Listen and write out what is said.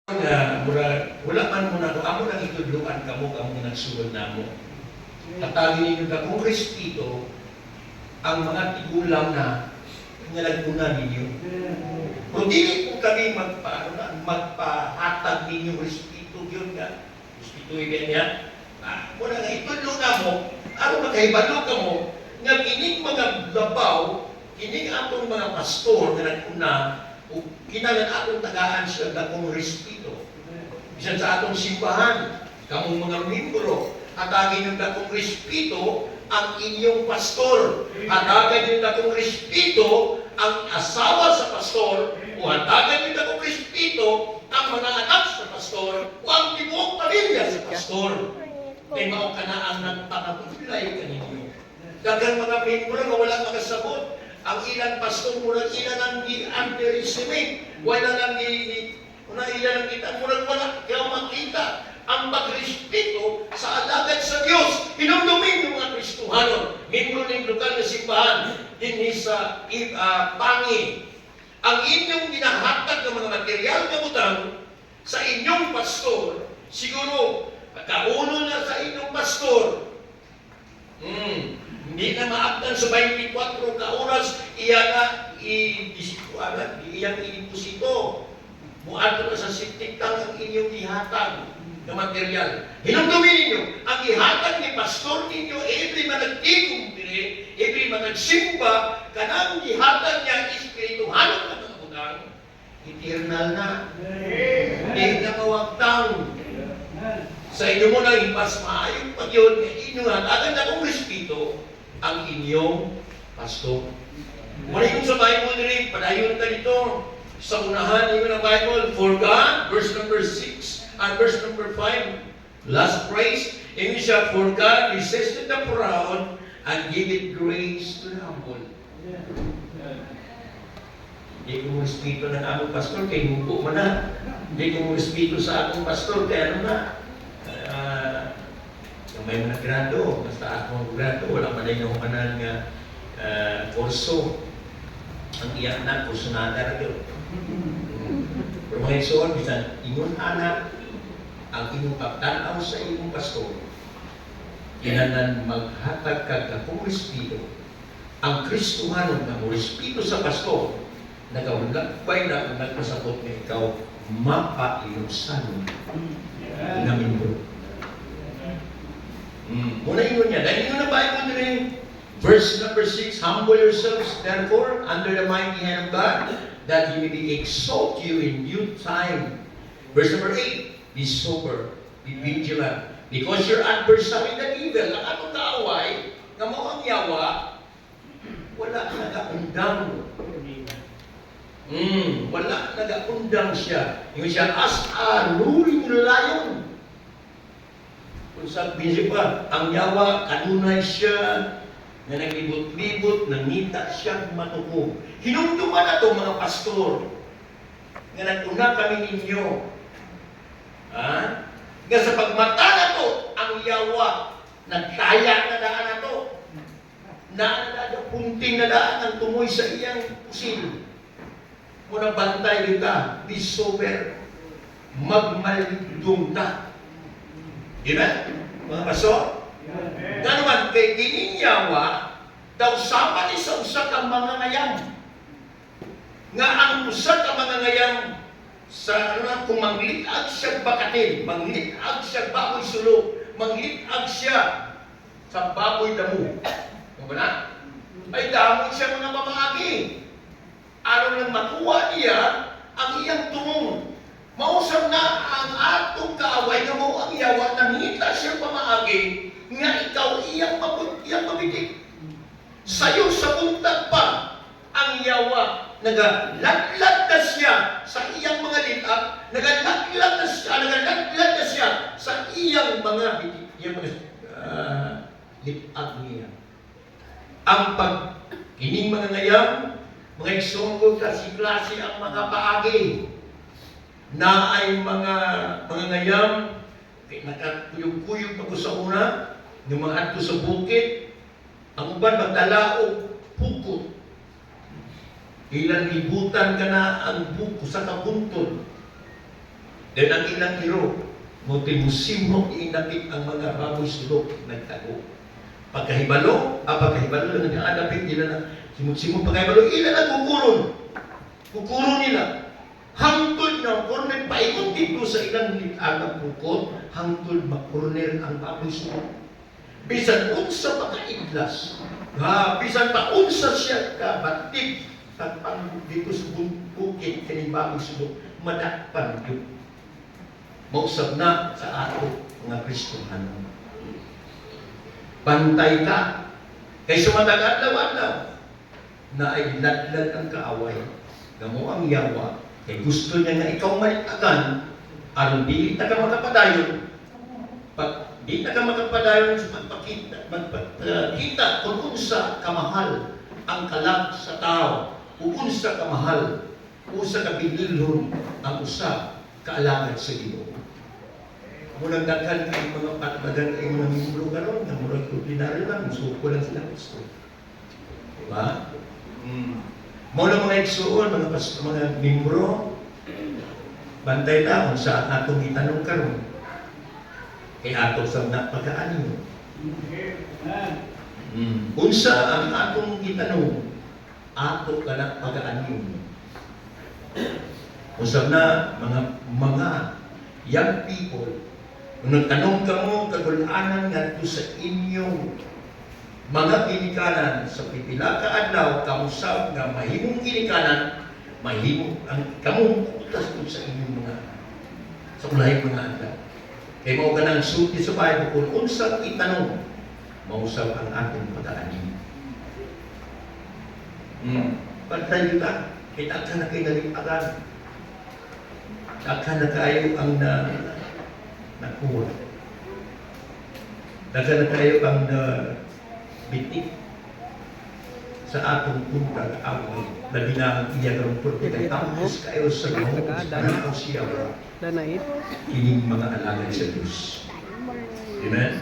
Nga, wala man mo na, amo nang itudluan kamo, kamo nagsulod na mo. Katagin ninyo ka, kung Kristito, ang mga tigulang na nalagpunan ninyo. Kung dili po kami magpahatag ninyo Kristito, yun nga. Kristito yun niya. Muna nga itudlo na mo, ano makahibalo ka mo, nga kining mga labaw, kining atong mga pastor na nagpuna, o kinalan atong tagaan siya dakong Kristito. Bisan sa atong simbahan, kamong mga membro, hatagin ng dakong Kristito ang inyong pastor. Hatagin ng dakong Kristito ang asawa sa pastor, o hatagin ng dakong Kristito ang mga anak sa pastor, o ang tibuok pamilya sa pastor. Kaya mao ka na ang nagpakapulay kaninyo. Dagang mga membro nga wala makasabot. Ang ilang pastor, murag ilan ang di-underestimate. Wala lang ilan ang kita. Murag wala kaya makita ang pag-respeto sa alagad sa Diyos. Hinumdumin yung mga Kristuhanon. Membro ng lokal na simbahan. Hindi sa pangi. Ang inyong ginahatag ng mga material na butang sa inyong pastor, siguro, kauno na sa inyong pastor. Hindi na maabdan sa 24 ka oras, iyang i-deposito. Muadto na sa sitikang ang inyong ihatag na material. Hinumdumin ninyo, ang ihatag ni pastor ninyo, every managtigong dire, every managsimba, kanang ihatag niya espirituhanong na kabutan, eternal na. Hindi na mawagtang. Sa inyo mo na impas maayong pag yun, inyong hatagan na kong Kristito, ang inyong pastor. Muna yung sa Bible rin, padayon ka dito. Sa unahan yung ng Bible, for God, verse number 6 and verse number 5, last phrase, yung siya, for God resisted the proud and give it grace to the humble. Hindi ko mo respito ng among pastor, kay hubo mo na. Hindi ko mo respito sa akong pastor, kaya ano na. May mga grado, basta akong grado, wala man na yung kanan nga kurso. Ang iyak na, kurso na agad yun. Pero mga isoon, bisan ingon anak, ang inyong pagtanaw sa inyong pastor, kinanan maghatag ka kung respito. Ang Kristuhanon na mo respito sa pastor, nagawalakbay na kung nagpasabot na ikaw, mapailusan na membro. Muna yun niya. Dahil yun na Bible rin. Verse number 6, humble yourselves, therefore, under the mighty hand of God, that He may be exalt you in due time. Verse number 8, be sober, be vigilant, because your adversary, the evil, ang atong kaaway, na mo ang yawa, wala nag-aundang. Wala nag-aundang siya. Yung siya, as a roaring lion. Kung sa bisip pa, ang yawa, kanunay siya, na naglibot-libot, nangita siyang matuko. Hinumduman na ito, mga pastor, nga naguna kami ninyo. Nga sa pagmata na ito, ang yawa, nagtaya na daan na ito. Punting na daan ang tumoy sa iyang pusil. Muna bantay kita, be sober, magmalidong ka. Diba? Mga pastor? Nga naman, kay gininyawa, daw sama ni sa usa ka mga ngayam. Nga ang usa ka mga ngayam, sa kung manglitag siya bakatin, manglitag siya baboy sulo, manglitag siya sa baboy damo. Diba na? Ay damo siya mga pamagi. Araw lang makuha niya ang iyang tumong. Mausap na ang atong kaaway nga mo ang yawa, nangita siya pamaagi, nga ikaw iyang mabitik. Sayo sa buntag pa, ang yawa, nagalaglag na siya sa iyang mga litag, nagalaglag na siya sa iyang mga bitik, iyang mga litag niya. Ang kining mga ngayam, mga isunggol klase ang mga paagi, na ay mga ngayam, nakakuyog-kuyog ako sa una, ng mga ato sa bukit, ang uban magdala o pukot. Ilang libutan ka na ang buko sa kabuntod. Then ang ilang iro, motimusimok inapit ang mga baboy sulok nagtago. Pagkahibalo lang ang adapit nila na simut-simut pagkahibalo, ila na kukuron nila. Hangtod na korner, paikot dito sa ilang litag bukod, hangtod makorner ang baboy sulok. Bisan unsa pakaidlas, bisan pa unsa siya kabatid, pagpang dito sa bukid kaning baboy sulok, madakpan yun. Mausap na sa ato mga Kristohano. Bantay ka. Kay sumatag-adlaw-adlaw na ay ladlad ang kaaway. Gamo ang yawa. Kay gusto niya nga ikaw malitagan, aron di na ka makapadayon. Pag di na ka makapadayon sa magpakita kung unsa kamahal ang kalag sa tao, kung unsa kamahal, usa ka binilhon ang usa kaalagad sa Ginoo. Munang daghan kay mga patbagan kay mga membro karon nga murag ordinaryo lang, musuko lang sila gusto. Diba? Mo lang mga igsuon, mga membro, bantay ta kung saan atong itanong karon. Kay ato sa napagkaanyo. Unsa ang atong itanong? Ato ka na pag-aanyo. Usab na mga young people, kung nagtanong ka mo, kagulanan nga ito sa inyong mga ginikanan sa pipila ka adlaw, kamusab nga mahimong ginikanan, mahimong ang kamong utas kung sa inyong mga sa ulahing mga adlaw. Kaya mao ka nang sulti sa Bible kung unsang itanong, mausap ang ating pag-aanin. Pagtayo ka, kita ka na kayo nalipagan. Daghan na kayo ang nakuha. Daghan na kayo ang bitik sa atong punta away. Labi na ang iyagang purti kay tapos kayo sa mga sa siya kining mga alagad sa Diyos. Amen?